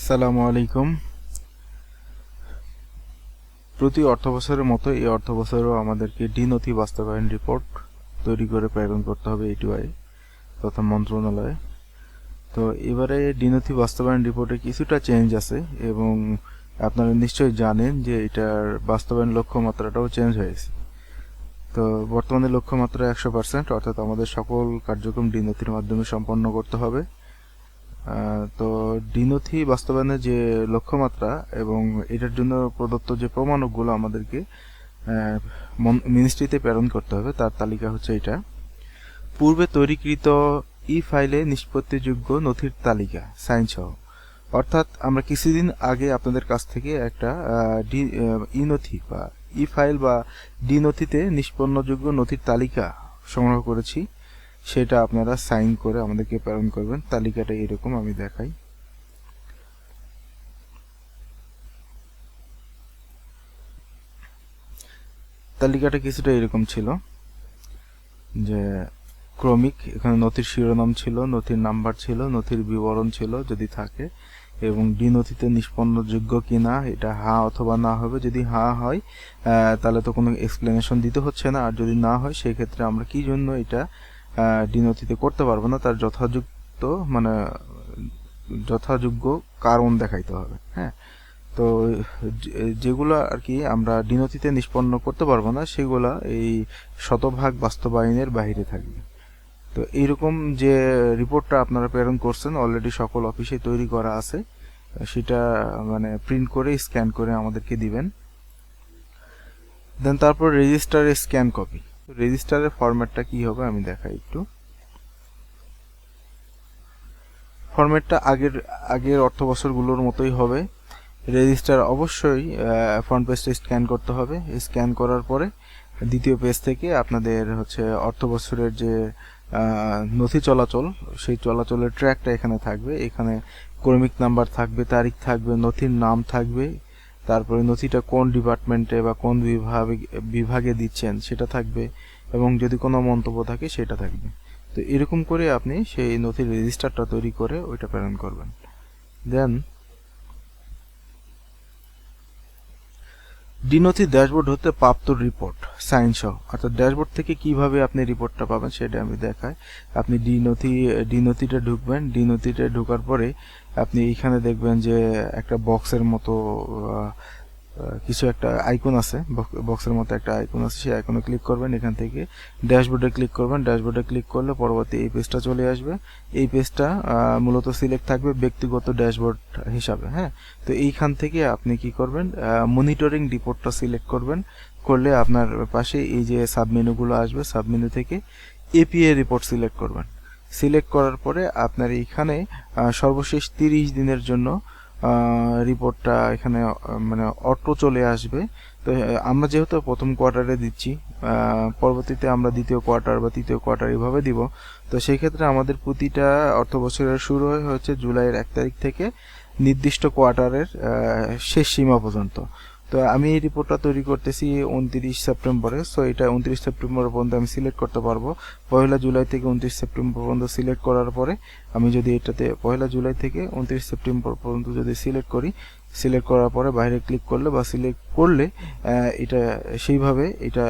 আসসালামু আলাইকুম। প্রতি অর্থবছরের মতো এই অর্থবছরও আমাদেরকে নথি বাস্তবায়ন রিপোর্ট তৈরি করে প্রেরণ করতে হবে এটিআই তথা মন্ত্রণালয়ে। তো এবারে নথি বাস্তবায়ন রিপোর্টে কিছুটা চেঞ্জ আছে এবং আপনারা নিশ্চয়ই জানেন যে এটার বাস্তবায়ন লক্ষ্যমাত্রাটাও চেঞ্জ হয়েছে। তো বর্তমানে লক্ষ্যমাত্রা 100%, অর্থাৎ আমাদের সকল কার্যক্রম নথির মাধ্যমে সম্পন্ন করতে হবে। তো নথি বাস্তবায়নের যে লক্ষ্যমাত্রা এবং এটার জন্য প্রদত্ত যে প্রমাণকগুলো আমাদেরকে মিনিস্ট্রিতে প্রেরণ করতে হবে তার তালিকা হচ্ছে এটা। পূর্বে তৈরিকৃত ফাইলে নিষ্পত্তিযোগ্য নথির তালিকা সাইন সহ, অর্থাৎ আমরা কিছুদিন আগে আপনাদের কাছ থেকে একটা নথি বা ফাইল বা নথিতে নিষ্পন্নযোগ্য নথির তালিকা সংগ্রহ করেছি। সেটা আপনারা সাইন করে আমাদেরকে প্রেরণ করবেন। তালিকাটা এরকম, আমি দেখাই। তালিকাটা কিছুটা এরকম ছিল যে ক্রমিক, এখানে নথির শিরোনাম ছিল, নথির নাম্বার ছিল, নথির বিবরণ ছিল যদি থাকে, এবং নথিতে নিষ্পন্নযোগ্য কিনা এটা হ্যাঁ অথবা না হবে। যদি হ্যাঁ হয় তাহলে তো কোনো এক্সপ্লেনেশন দিতে হচ্ছে না, আর যদি না হয় সেই ক্ষেত্রে আমরা কি জন্য এটা নথিতে করতে পারবো না তার যথাযোগ্য কারণ দেখাইতে হবে। হ্যাঁ, তো যেগুলো আর কি আমরা নথিতে নিষ্পন্ন করতে পারবো না সেগুলা এই শতভাগ বাস্তবায়নের বাইরে থাকবে। তো এইরকম যে রিপোর্টটা আপনারা প্রেরণ করছেন অলরেডি সকল অফিসে তৈরি করা আছে, সেটা মানে প্রিন্ট করে স্ক্যান করে আমাদেরকে দিবেন। দেন তারপর রেজিস্টারের স্ক্যান কপি। রেজিস্টারের ফরম্যাটটা কি হবে আমি দেখাই একটু। ফরম্যাটটা আগের অর্থ বছরগুলোর মতোই হবে। রেজিস্টার অবশ্যই ফ্রন্ট পেজটা স্ক্যান করতে হবে। স্ক্যান করার পরে দ্বিতীয় পেজ থেকে আপনাদের হচ্ছে অর্থ বছরের যে নথি চলাচল, সেই চলাচলের ট্র্যাকটা এখানে থাকবে। এখানে ক্রমিক নাম্বার থাকবে, তারিখ থাকবে, নথির নাম থাকবে, তারপরে নথিটা কোন ডিপার্টমেন্টে বা কোন বিভাগে দিচ্ছেন সেটা থাকবে, এবং যদি কোনো মন্তব্য থাকে সেটা থাকবে। তো এরকম করে আপনি সেই নথির রেজিস্টারটা তৈরি করে ওইটা প্রেরণ করবেন। দেন নথি ড্যাশবোর্ড হতে প্রাপ্ত রিপোর্ট সাইন সহ, অর্থাৎ ড্যাশবোর্ড থেকে কিভাবে আপনি রিপোর্টটা পাবেন সেটা আমি দেখাই। আপনি নথিটা ঢুকবেন। নথিটা ঢোকার পরে আপনি এখানে দেখবেন যে একটা বক্সের মতো কিছু একটা আইকন আছে, বক্সের মতো একটা আইকন আছে, সেই আইকনে ক্লিক করবেন। এখান থেকে ড্যাশবোর্ডে ক্লিক করবেন। ড্যাশবোর্ডে ক্লিক করলে পরবর্তী এই পেজটা চলে আসবে। এই পেজটা মূলত সিলেক্ট থাকবে ব্যক্তিগত ড্যাশবোর্ড হিসাবে। হ্যাঁ, তো এইখান থেকে আপনি কি করবেন, মনিটরিং রিপোর্টটা সিলেক্ট করবেন। করলে আপনার পাশে এই যে সাবমেনুগুলো আসবে, সাবমেনু থেকে এপিএ রিপোর্ট সিলেক্ট করবেন। সিলেক্ট করার পরে আপনার এইখানে সর্বশেষ 30 দিনের জন্য রিপোর্টটা এখানে মানে অটো চলে আসবে। তো আমরা যেহেতু প্রথম কোয়ার্টারে দিচ্ছি, পরবর্তীতে আমরা দ্বিতীয় কোয়ার্টার বা তৃতীয় কোয়ার্টার এভাবে দিব। তো সেই ক্ষেত্রে আমাদের প্রতিটা অর্থ বছরের শুরু হচ্ছে জুলাইয়ের 1 তারিখ থেকে নির্দিষ্ট কোয়ার্টারের শেষ সীমা পর্যন্ত। তো আমি এই রিপোর্টটা তৈরি করতেছি 29 সেপ্টেম্বরে। সো এটা 29 সেপ্টেম্বর পর্যন্ত আমি সিলেক্ট করতে পারবো। 1 জুলাই থেকে 29 সেপ্টেম্বর পর্যন্ত সিলেক্ট করার পরে আমি যদি এটাতে 1 জুলাই থেকে 29 সেপ্টেম্বর পর্যন্ত যদি সিলেক্ট করি, সিলেক্ট করার পরে বাইরে ক্লিক করলে বা সিলেক্ট করলে এটা সেইভাবে এটা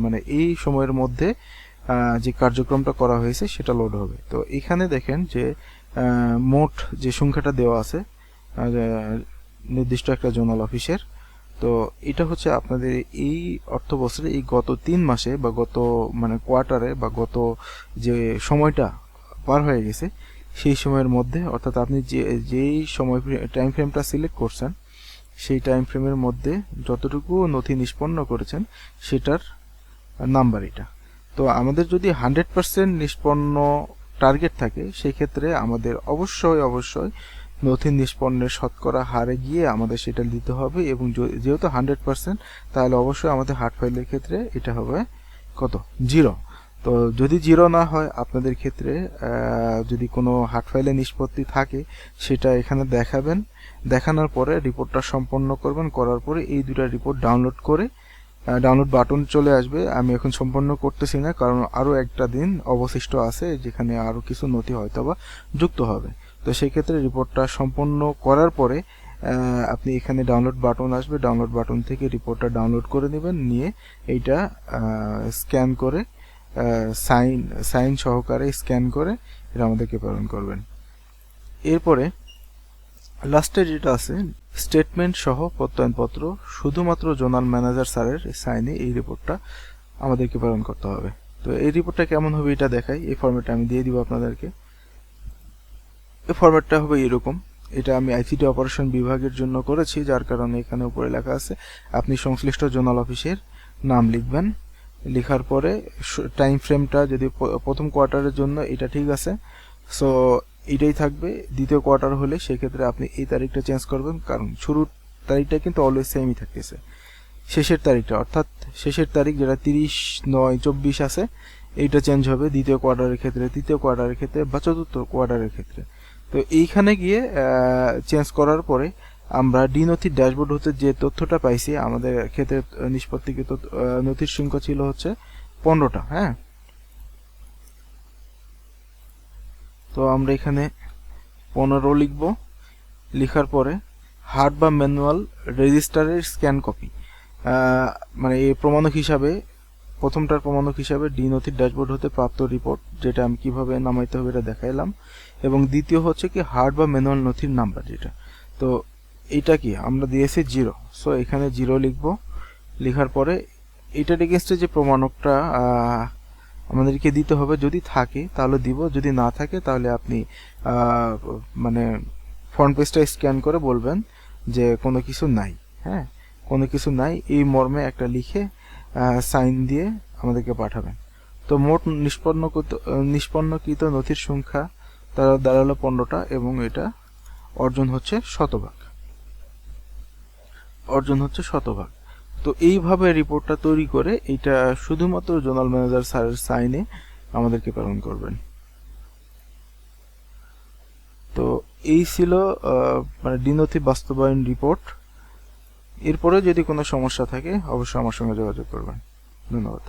মানে এই সময়ের মধ্যে যে কার্যক্রমটা করা হয়েছে সেটা লোড হবে। তো এখানে দেখেন যে মোট যে সংখ্যাটা দেওয়া আছে নির্দিষ্ট একটা জোনাল অফিসের, তো এটা হচ্ছে আপনাদের এই অর্থ বছরে এই গত 3 মাসে বা গত মানে কোয়ার্টারে বা গত যে সময়টা পার হয়ে গেছে সেই সময়ের মধ্যে, অর্থাৎ আপনি যেই সময় টাইম ফ্রেমটা সিলেক্ট করছেন সেই টাইম ফ্রেমের মধ্যে যতটুকু নথি নিষ্পন্ন করেছেন সেটার নাম্বার এটা। তো আমাদের যদি 100% নিষ্পন্ন টার্গেট থাকে সেই ক্ষেত্রে আমাদের অবশ্যই নথি নিষ্পন্নের শতকরা হারে গিয়ে আমাদের সেটা দিতে হবে, এবং যেহেতু 100% তাহলে অবশ্যই আমাদের হার্ড ফাইলের ক্ষেত্রে এটা হবে কত, 0। তো যদি 0 না হয় আপনাদের ক্ষেত্রে যদি কোনো হার্ড ফাইলে নিষ্পত্তি থাকে সেটা এখানে দেখাবেন। দেখানোর পরে রিপোর্টটা সম্পন্ন করবেন। করার পরে এই দুটো রিপোর্ট ডাউনলোড করে ডাউনলোড বাটন চলে আসবে। আমি এখন সম্পন্ন করতেছি না কারণ আরও একটা দিন অবশিষ্ট আছে যেখানে আরও কিছু নথি হয়তো বা যুক্ত হবে। তো তো সেই ক্ষেত্রে রিপোর্টটা সম্পন্ন করার পরে আপনি এখানে ডাউনলোড বাটন আসবে, ডাউনলোড বাটন থেকে রিপোর্টটা ডাউনলোড করে নেবেন, নিয়ে এইটা স্ক্যান করে সাইন সহকারে স্ক্যান করে এটা আমাদেরকে প্রেরণ করবেন। এরপরে লাস্টে যেটা আছে স্টেটমেন্ট সহ প্রত্যয়নপত্র, শুধুমাত্র জোনাল ম্যানেজার স্যারের সাইনে এই রিপোর্টটা আমাদেরকে প্রেরণ করতে হবে। তো এই রিপোর্টটা কেমন হবে এটা দেখাই। এই ফরম্যাটটা আমি দিয়ে দিব আপনাদেরকে। এই ফরম্যাটটা হবে এরকম। এটা আমি আইসিটি অপারেশন বিভাগের জন্য করেছি, যার কারণে এখানে উপরে লেখা আছে আপনি সংশ্লিষ্ট জোনাল অফিসের নাম লিখবেন। লেখার পরে টাইম ফ্রেমটা যদি প্রথম কোয়ার্টারের জন্য এটা ঠিক আছে, সো এটাই থাকবে। দ্বিতীয় কোয়ার্টার হলে সেক্ষেত্রে আপনি এই তারিখটা চেঞ্জ করবেন, কারণ শুরুর তারিখটা কিন্তু অলওয়েজ সেমই থাকতেছে। শেষের তারিখটা অর্থাৎ শেষের তারিখ যেটা 30/9/24 আছে, এইটা চেঞ্জ হবে দ্বিতীয় কোয়ার্টারের ক্ষেত্রে, তৃতীয় কোয়ার্টারের ক্ষেত্রে বা চতুর্থ কোয়ার্টারের ক্ষেত্রে। তো এইখানে গিয়ে চেঞ্জ করার পরে আমরা ডি নথির ড্যাশবোর্ড হতে যে তথ্যটা পাইছি, আমাদের ক্ষেত্রে নিষ্পত্তিকৃত নথির সংখ্যা ছিল হচ্ছে 15টা। হ্যাঁ, তো আমরা এখানে 15 লিখব। লেখার পরে হার্ড বা ম্যানুয়াল রেজিস্টারের স্ক্যান কপি, মানে এই প্রমাণক হিসাবে প্রথমটার প্রমাণক হিসাবে ডি নথির ড্যাশবোর্ড হতে প্রাপ্ত রিপোর্ট, যেটা আমি কিভাবে নামাইতে হবে এটা দেখাইলাম। এবং দ্বিতীয় হচ্ছে কি হার্ড বা ম্যানুয়াল নথির নাম্বার যেটা, তো এইটা কি আমরা দিয়েছি 0, সো এখানে 0 লিখব। লেখার পরে এটার এগেনস্টে যে প্রমাণকটা আমাদেরকে দিতে হবে, যদি থাকে তাহলে দিব, যদি না থাকে তাহলে আপনি মানে ফ্রন্ট পেজটা স্ক্যান করে বলবেন যে কোনো কিছু নাই। হ্যাঁ, কোনো কিছু নাই এই মর্মে একটা লিখে সাইন দিয়ে আমাদেরকে পাঠাবেন। তো মোট নিষ্পন্নকৃত নথির সংখ্যা তারা দাঁড়ালো 15টা এবং এটা অর্জন হচ্ছে শতভাগ। তো এইভাবে রিপোর্টটা তৈরি করে এটা শুধুমাত্র জোনাল ম্যানেজার স্যারের সাইনে আমাদেরকে প্রেরণ করবেন। তো এই ছিল মানে ডি নথি বাস্তবায়ন রিপোর্ট। এরপরে যদি কোনো সমস্যা থাকে অবশ্যই আমার সঙ্গে যোগাযোগ করবেন। ধন্যবাদ।